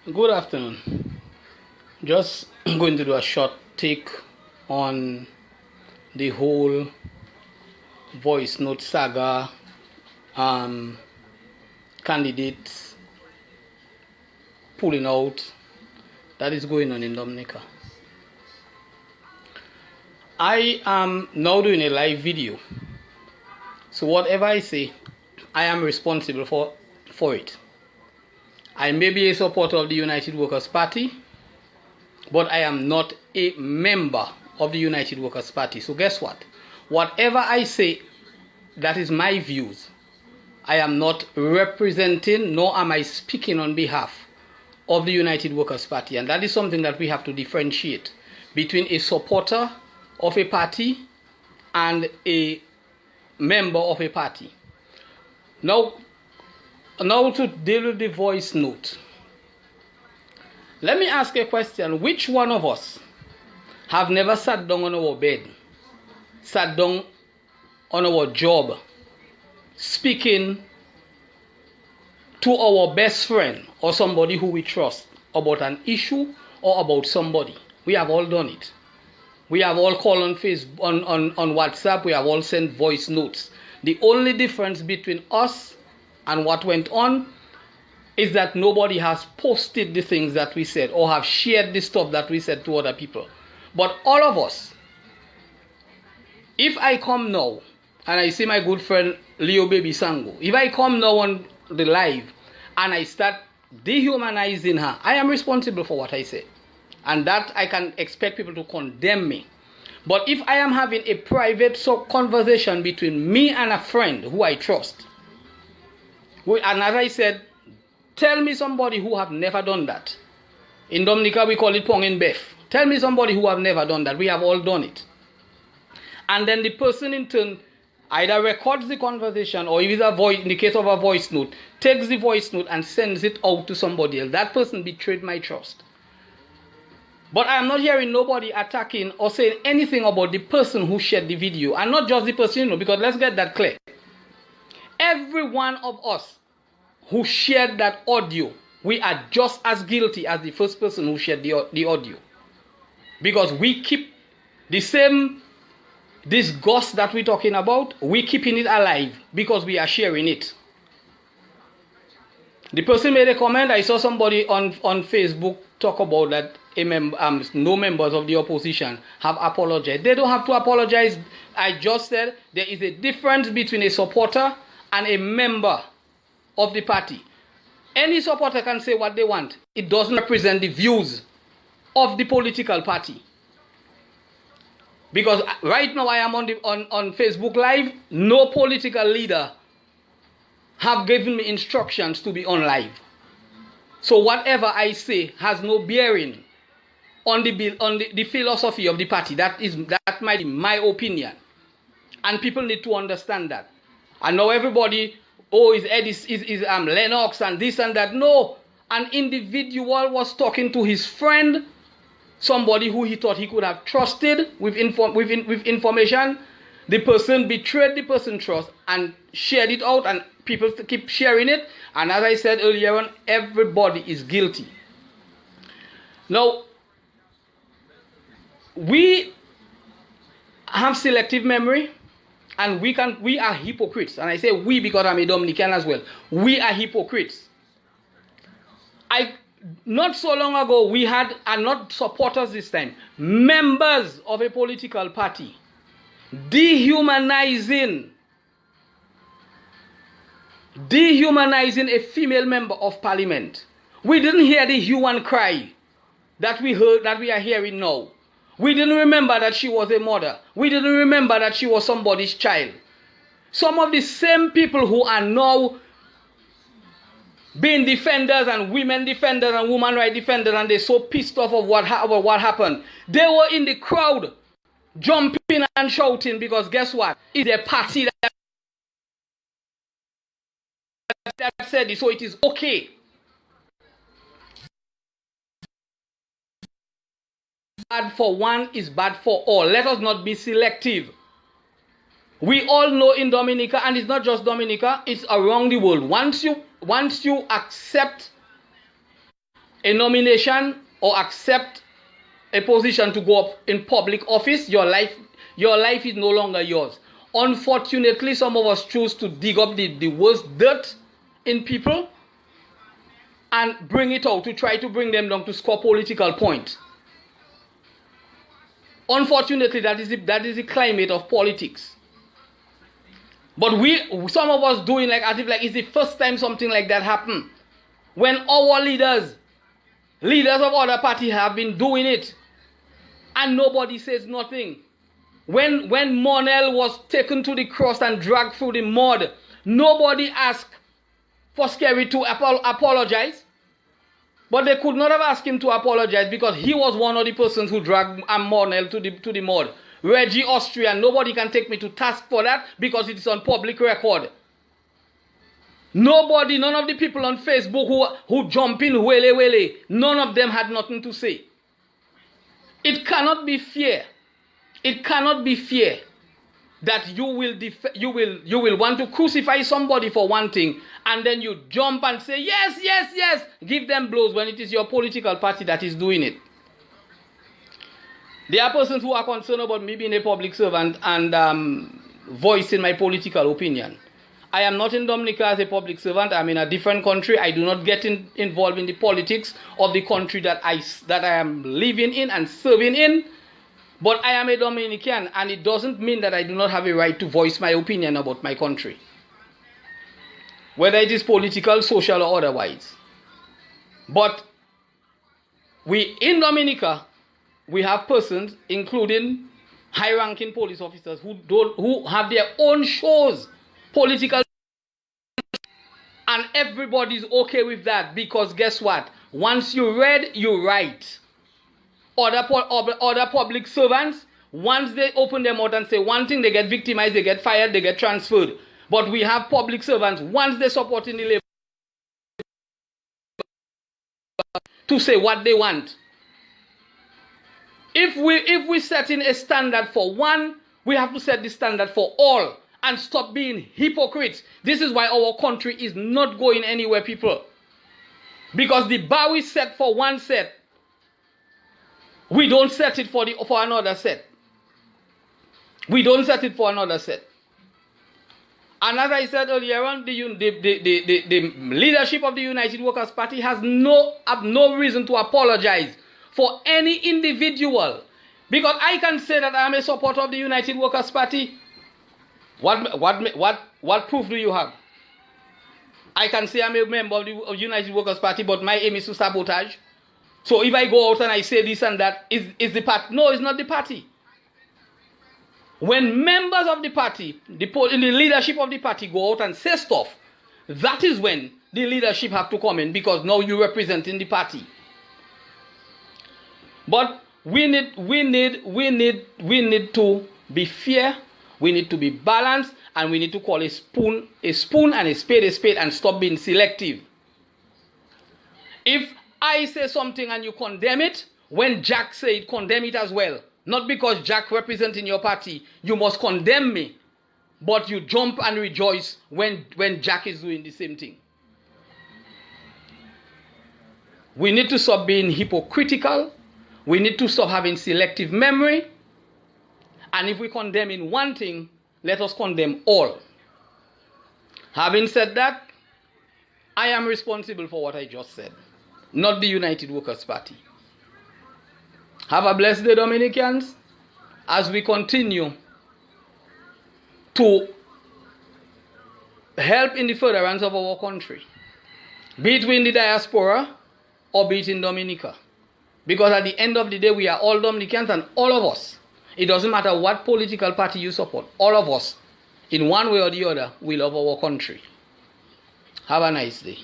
Good afternoon. Just going to do a short take on the whole voice note saga, candidates pulling out that is going on in Dominica. I am now doing a live video, so whatever I say, I am responsible for it. I may be a supporter of the United Workers' Party, but I am not a member of the United Workers' Party. So guess what? Whatever I say, that is my views. I am not representing, nor am I speaking on behalf of the United Workers' Party. And that is something that we have to differentiate between a supporter of a party and a member of a party. Now to deal with the voice note. Let me ask a question. Which one of us have never sat down on our bed, sat down on our job, speaking to our best friend or somebody who we trust about an issue or about somebody? We have all done it. We have all called on Facebook, on WhatsApp. We have all sent voice notes. The only difference between us and what went on is that nobody has posted the things that we said or have shared the stuff that we said to other people. But all of us, if I come now and I see my good friend Leo Baby Sango, if I come now on the live and I start dehumanizing her, I am responsible for what I say. And that I can expect people to condemn me. But if I am having a private conversation between me and a friend who I trust, and as I said, tell me somebody who have never done that. In Dominica, we call it pong in bef. Tell me somebody who have never done that. We have all done it. And then the person in turn either records the conversation or if it's a voice, in the case of a voice note, takes the voice note and sends it out to somebody else. That person betrayed my trust. But I am not hearing nobody attacking or saying anything about the person who shared the video. And not just the person, because let's get that clear. Every one of us who shared that audio, we are just as guilty as the first person who shared the audio. Because we keep the same disgust that we're talking about, we're keeping it alive because we are sharing it. The person made a comment. I saw somebody on Facebook talk about that no members of the opposition have apologized. They don't have to apologize. I just said there is a difference between a supporter and a member of the party. Any supporter can say what they want. It doesn't represent the views of the political party. Because right now I am on Facebook Live, no political leader have given me instructions to be on live. So whatever I say has no bearing on the philosophy of the party. That might be my opinion. And people need to understand that. And now everybody, is Lennox and this and that. No, an individual was talking to his friend, somebody who he thought he could have trusted with information. The person betrayed the person's trust and shared it out, and people keep sharing it. And as I said earlier on, everybody is guilty. Now, we have selective memory. And we are hypocrites. And I say we because I'm a Dominican as well. We are hypocrites. Not so long ago, we had, and not supporters this time, members of a political party dehumanizing a female member of parliament. We didn't hear the hue and cry that we are hearing now. We didn't remember that she was a mother. We didn't remember that she was somebody's child. Some of the same people who are now being defenders and women defenders and woman rights defenders, and they're so pissed off of what happened. They were in the crowd jumping and shouting because guess what? It's a party that said it, so it is okay. Bad for one is bad for all. Let us not be selective. We all know in Dominica, and it's not just Dominica, it's around the world. Once you accept a nomination or accept a position to go up in public office, your life is no longer yours. Unfortunately, some of us choose to dig up the worst dirt in people and bring it out to try to bring them down to score political points. Unfortunately, that is the climate of politics. But some of us doing like as if like it's the first time something like that happened. When our leaders of other parties have been doing it, and nobody says nothing. When Monel was taken to the cross and dragged through the mud, nobody asked for Scary to apologize. But they could not have asked him to apologize because he was one of the persons who dragged Monel to the mud. Reggie Austrian, nobody can take me to task for that because it is on public record. Nobody, none of the people on Facebook who jump in wele, none of them had nothing to say. It cannot be fair. It cannot be fair that you will want to crucify somebody for one thing and then you jump and say yes, give them blows when it is your political party that is doing it. There are persons who are concerned about me being a public servant and voicing my political opinion. I am not in Dominica as a public servant. I'm in a different country. I do not get involved in the politics of the country that I am living in and serving in. But I am a Dominican, and it doesn't mean that I do not have a right to voice my opinion about my country, whether it is political, social, or otherwise. But in Dominica, we have persons, including high-ranking police officers, who have their own shows, political, and everybody's okay with that because guess what? Once you read, you write. Other public servants, once they open their mouth and say one thing, they get victimized, they get fired, they get transferred. But we have public servants, once they support in the labor, to say what they want. If we set in a standard for one, we have to set the standard for all and stop being hypocrites. This is why our country is not going anywhere, people. Because the bar we set for one set, we don't set it for another set. We don't set it for another set. And as I said earlier on, the leadership of the United Workers' Party has no reason to apologize for any individual. Because I can say that I am a supporter of the United Workers' Party. What proof do you have? I can say I'm a member of the United Workers' Party, but my aim is to sabotage. So if I go out and I say this and that, is the party? No, it's not the party. When members of the party, the leadership of the party go out and say stuff, that is when the leadership have to come in because now you're representing the party. But we need to be fair, we need to be balanced, and we need to call a spoon and a spade and stop being selective. If I say something and you condemn it, when Jack said it, condemn it as well. Not because Jack represents in your party, you must condemn me, but you jump and rejoice when Jack is doing the same thing. We need to stop being hypocritical. We need to stop having selective memory. And if we condemn in one thing, let us condemn all. Having said that, I am responsible for what I just said, not the United Workers' Party. Have a blessed day, Dominicans, as we continue to help in the furtherance of our country, be it in the diaspora or be it in Dominica. Because at the end of the day, we are all Dominicans, and all of us, it doesn't matter what political party you support, all of us, in one way or the other, we love our country. Have a nice day.